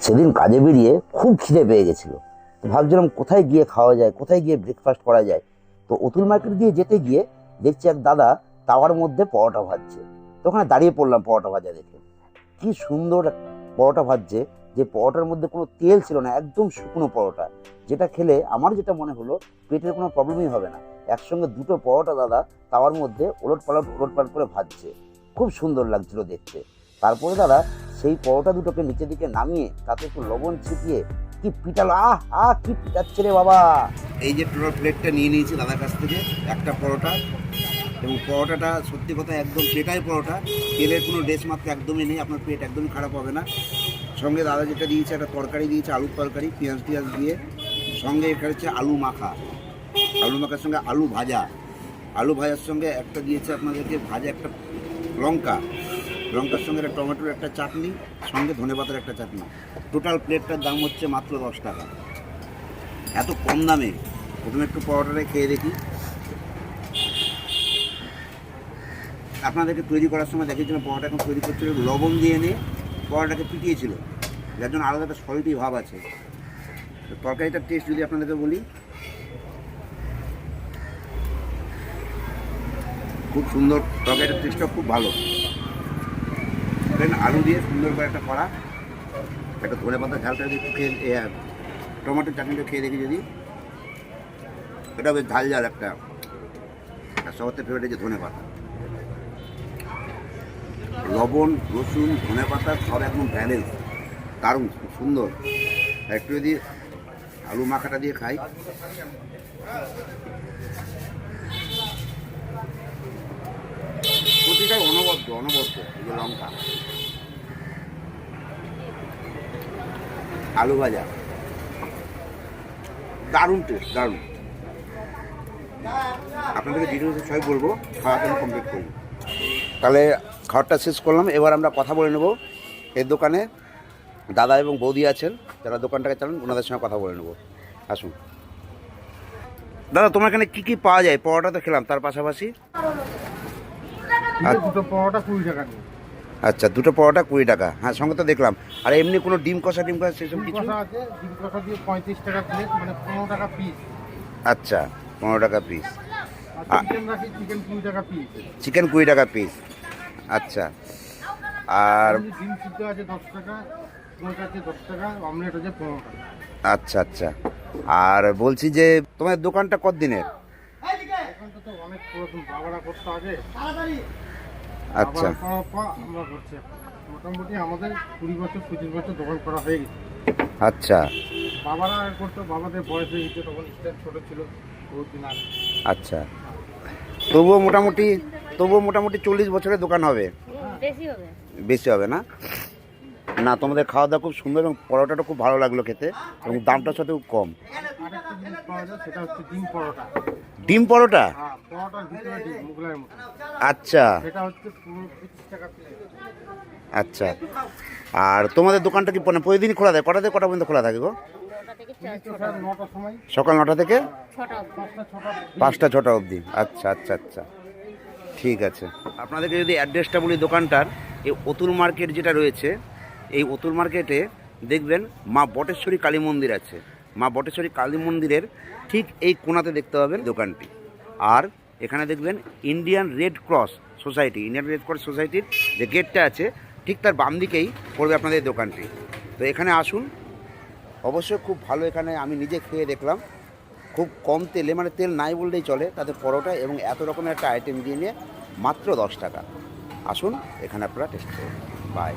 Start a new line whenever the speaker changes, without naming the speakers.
সেদিন কাজে বেরিয়ে খুব খিদে পেয়ে গেছিলো, তো ভাবছিলাম কোথায় গিয়ে খাওয়া যায়, কোথায় গিয়ে ব্রেকফাস্ট করা যায়। তো অতুল মার্কেট দিয়ে যেতে গিয়ে দেখছি এক দাদা তাওয়ার মধ্যে পরোটা ভাজছে। তো ওখানে দাঁড়িয়ে পড়লাম পরোটা ভাজা দেখে। কি সুন্দর পরোটা ভাজছে, যে পরোটার মধ্যে কোনো তেল ছিল না, একদম শুকনো পরোটা, যেটা খেলে আমার যেটা মনে হলো পেটের কোনো প্রবলেমই হবে না। একসঙ্গে দুটো পরোটা দাদা তাওয়ার মধ্যে ওলট পালট করে ভাজছে, খুব সুন্দর লাগছিল দেখতে। তারপরে দাদা সেই পরোটা দুটোকে নিচের দিকে নামিয়ে তাতে একটু লবণ ছিটিয়ে কি পিটালো, কি পিটাচ্ছে রে বাবা। এই যে টোটাল প্লেটটা নিয়ে নিয়েছি দাদার কাছ থেকে, একটা পরোটা, এবং পরোটাটা সত্যি কথা একদম পেটাই পরোটা, তেলের কোনো ড্রেস মাত্র একদমই নেই, আপনার পেট একদমই খারাপ হবে না। সঙ্গে দাদা যেটা দিয়েছে একটা তরকারি দিয়েছে, আলুর তরকারি, পেঁয়াজ দিয়ে। সঙ্গে এখানে হচ্ছে আলু মাখার সঙ্গে আলু ভাজার সঙ্গে একটা দিয়েছে আপনাদেরকে ভাজা একটা লঙ্কার সঙ্গে একটা টমেটোর একটা চাটনি, সঙ্গে ধনেপাতার একটা চাটনি। টোটাল প্লেটটার দাম হচ্ছে মাত্র 10 টাকা। এত কম দামে প্রথমে একটু পরোটাটা খেয়ে দেখি। আপনাদেরকে তৈরি করার সময় দেখেছিলাম পরোটা এখন তৈরি করছিল, লবণ দিয়ে নিয়ে পরোটাকে পিটিয়েছিল, যার জন্য আলাদা একটা সল্টি ভাব আছে। তো তরকারিটার টেস্ট যদি আপনাদেরকে বলি, খুব সুন্দর, তরকারিটার টেস্টটা খুব ভালো। আলু দিয়ে সুন্দর করে একটা করা, একটা ধনেপাতা ঝালটা যদি একটু খেয়ে, টমেটোর চাটনিটা খেয়ে দেখি যদি, এটা বেশ ঝাল একটা, সবার থেকে ফেভারিট যে ধনেপাতা, লবণ, রসুন, ধনেপাতা সব একদম ব্যালেন্স, দারুণ, খুব সুন্দর। একটু যদি আলু মাখাটা দিয়ে খাই, প্রতিটাই অনবদ্য এই যে লঙ্কা, আলু ভাজা, দারুণ টেস্ট, দারুণ। আপনাদেরকে ডিটেলসে সবাই বলবো, খাওয়াটা আমি কমপ্লিট করি। তাহলে খাওয়াটা শেষ করলাম, এবার আমরা কথা বলে নেব। এই দোকানে দাদা এবং বৌদি আছেন যারা দোকানটাকে চালান, ওনাদের সঙ্গে কথা বলে নেব। আসুন দাদা, তোমার এখানে কী কী পাওয়া যায়? পরোটা তো খেলাম, তার পাশাপাশি
দুটো পরোটা 20 টাকা।
আচ্ছা, দুটো পরোটা 20 টাকা, হ্যাঁ সঙ্গে তো দেখলাম। আর এমনি কোনো ডিম কষা সেসব কিছু
আছে? ডিম কষা দিয়ে 35 টাকা প্লেট, মানে 15 টাকা পিস।
আচ্ছা, 15 টাকা পিস।
চিকেন রাখি, চিকেন 20 টাকা পিস।
চিকেন 20 টাকা পিস, আচ্ছা। আর
ডিম সিদ্ধ আছে 10 টাকা, মোট আছে 10 টাকা, অমলেট আছে 15 টাকা।
আচ্ছা। আর বলছি যে তোমার দোকানটা কত দিনের?
দোকানটা তো অনেক পুরাতন, বাবারা করতো আগে।
আচ্ছা,
আমরা করছি মোটামুটি আমাদের 20 বছর 25 বছর দোকান করা হয়ে গেছে।
আচ্ছা,
বাবারা করতো, বাবাদের বয়স হয়ে গেছে, তখন স্ট্যান্ড ছোটো ছিল বহুত দিন আগে।
আচ্ছা। তবুও মোটামুটি 40 বছরের দোকান হবে, বেশি হবে না? না, তোমাদের খাওয়া দাওয়া খুব সুন্দর, এবং পরোটাটা খুব ভালো লাগলো খেতে, এবং দামটার সাথে খুব কম।
আরেকটা জিনিস পাওয়া যায়, সেটা হচ্ছে ডিম পরোটা।
ডিম পরোটা?
হ্যাঁ, পরোটার ভিতরে ডিম, মুগলাইয়ের মতো।
আচ্ছা,
সেটা হচ্ছে 25 টাকা প্লেট।
আচ্ছা। আর তোমাদের দোকানটা কি প্রতিদিন খোলা থাকে? কটা থেকে কটা পর্যন্ত খোলা থাকে গো?
9টার সময়,
সকাল 9টা থেকে
5টা
6টা অবধি। আচ্ছা, ঠিক আছে। আপনাদেরকে যদি অ্যাড্রেসটা বলি দোকানটার, এই অতুল মার্কেট যেটা রয়েছে, এই অতুল মার্কেটে দেখবেন মা বটেশ্বরী কালী মন্দির আছে। মা বটেশ্বরী কালী মন্দিরের ঠিক এই কোণাতে দেখতে পাবেন দোকানটি। আর এখানে দেখবেন ইন্ডিয়ান রেড ক্রস সোসাইটির যে গেটটা আছে, ঠিক তার বাম দিকেই পড়বে আপনাদের দোকানটি। তো এখানে আসুন, অবশ্যই খুব ভালো। এখানে আমি নিজে খেয়ে দেখলাম, খুব কম তেলে, মানে তেল নাই বললেই চলে, তাতে পরোটা এবং এত রকমের একটা আইটেম দিয়ে নিয়ে মাত্র 10 টাকা। আসুন, এখানে আপনারা টেস্ট করুন। বাই।